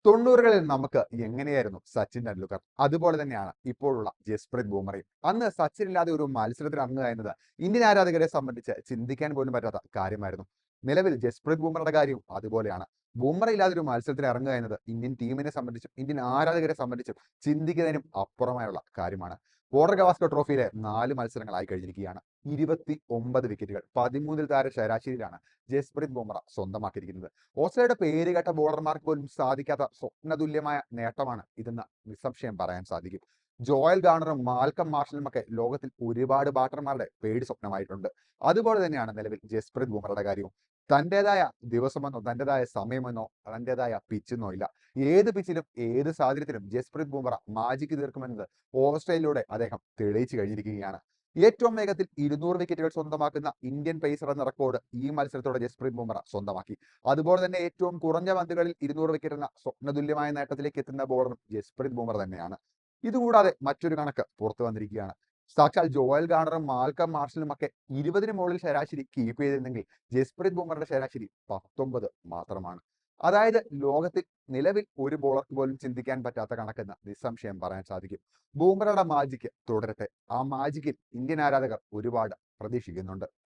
90കളിൽ നമുക്ക് എങ്ങനെയായിരുന്നു സച്ചിൻ ടെണ്ടുൽക്കർ അതുപോലെ തന്നെയാണ് ഇപ്പോഴുള്ള ജസ്പ്രീത് ബൂമറയും. അന്ന് സച്ചിൻ ഇല്ലാതെ ഒരു മത്സരത്തിൽ ഇറങ്ങുക എന്നത് ഇന്ത്യൻ ആരാധകരെ സംബന്ധിച്ച് ചിന്തിക്കാൻ പോലും പറ്റാത്ത കാര്യമായിരുന്നു. നിലവിൽ ജസ്പ്രീത് ബൂമറുടെ കാര്യവും അതുപോലെയാണ്. ബൂമറ ഇല്ലാതെ ഒരു മത്സരത്തിൽ ഇറങ്ങുക എന്നത് ഇന്ത്യൻ ടീമിനെ സംബന്ധിച്ചും ഇന്ത്യൻ ആരാധകരെ സംബന്ധിച്ചും ചിന്തിക്കുന്നതിനും അപ്പുറമായുള്ള കാര്യമാണ്. ബോർഡർ ഗവാസ്കർ ട്രോഫിയിലെ 4 മത്സരങ്ങളായി കഴിഞ്ഞിരിക്കുകയാണ്. 29 വിക്കറ്റുകൾ 13 താര ശരാശരിയിലാണ് ജസ്പ്രീത് ബൂമറ സ്വന്തമാക്കിയിരിക്കുന്നത്. ഓസ്ട്രേലിയയുടെ പേരുകേട്ട ബോളർമാർക്ക് പോലും സാധിക്കാത്ത സ്വപ്നതുല്യമായ നേട്ടമാണ് ഇതെന്ന് നിസ്സംശയം പറയാൻ സാധിക്കും. ജോയൽ ഗാർണറും മാൽക്കം മാർഷലും ഒക്കെ ലോകത്തിൽ ഒരുപാട് ബാറ്റർമാരുടെ പേടി സ്വപ്നമായിട്ടുണ്ട്. അതുപോലെ തന്നെയാണ് നിലവിൽ ജസ്പ്രീത് ബൂമറയുടെ കാര്യവും. തന്റേതായ ദിവസമെന്നോ തന്റേതായ സമയമെന്നോ തന്റേതായ പിച്ചെന്നോ ഇല്ല. ഏത് പിച്ചിലും ഏത് സാഹചര്യത്തിലും ജസ്പ്രീത് ബൂമറ മാജിക്ക് തീർക്കുമെന്നത് ഓസ്ട്രേലിയയിലൂടെ അദ്ദേഹം തെളിയിച്ചു കഴിഞ്ഞിരിക്കുകയാണ്. ഏറ്റവും വേഗത്തിൽ 200 വിക്കറ്റുകൾ സ്വന്തമാക്കുന്ന ഇന്ത്യൻ പേസർ എന്ന റെക്കോർഡ് ഈ മത്സരത്തോടെ ജസ്പ്രീത് ബൂമറ സ്വന്തമാക്കി. അതുപോലെ തന്നെ ഏറ്റവും കുറഞ്ഞ പന്തുകളിൽ 200 വിക്കറ്റ് എന്ന സ്വപ്നതുല്യമായ നേട്ടത്തിലേക്ക് എത്തുന്ന ബോളറും ജസ്പ്രീത് ബൂമറ തന്നെയാണ്. ഇതുകൂടാതെ മറ്റൊരു കണക്ക് പുറത്തു വന്നിരിക്കുകയാണ്. സാക്ഷാൽ ജോയൽ ഗാർണറും മാൽക്കം മാർഷലും ഒക്കെ 20ന് മുകളിൽ ശരാശരി കീപ്പ് ചെയ്തിരുന്നെങ്കിൽ ജസ്പ്രീത് ബൂമറുടെ ശരാശരി 19 മാത്രമാണ്. അതായത് ലോകത്തിൽ നിലവിൽ ഒരു ബോളർക്ക് പോലും ചിന്തിക്കാൻ പറ്റാത്ത കണക്കെന്ന് നിസ്സംശയം പറയാൻ സാധിക്കും. ബൂമറയുടെ മാജിക്ക് തുടരട്ടെ. ആ മാജിക്കിൽ ഇന്ത്യൻ ആരാധകർ ഒരുപാട് പ്രതീക്ഷിക്കുന്നുണ്ട്.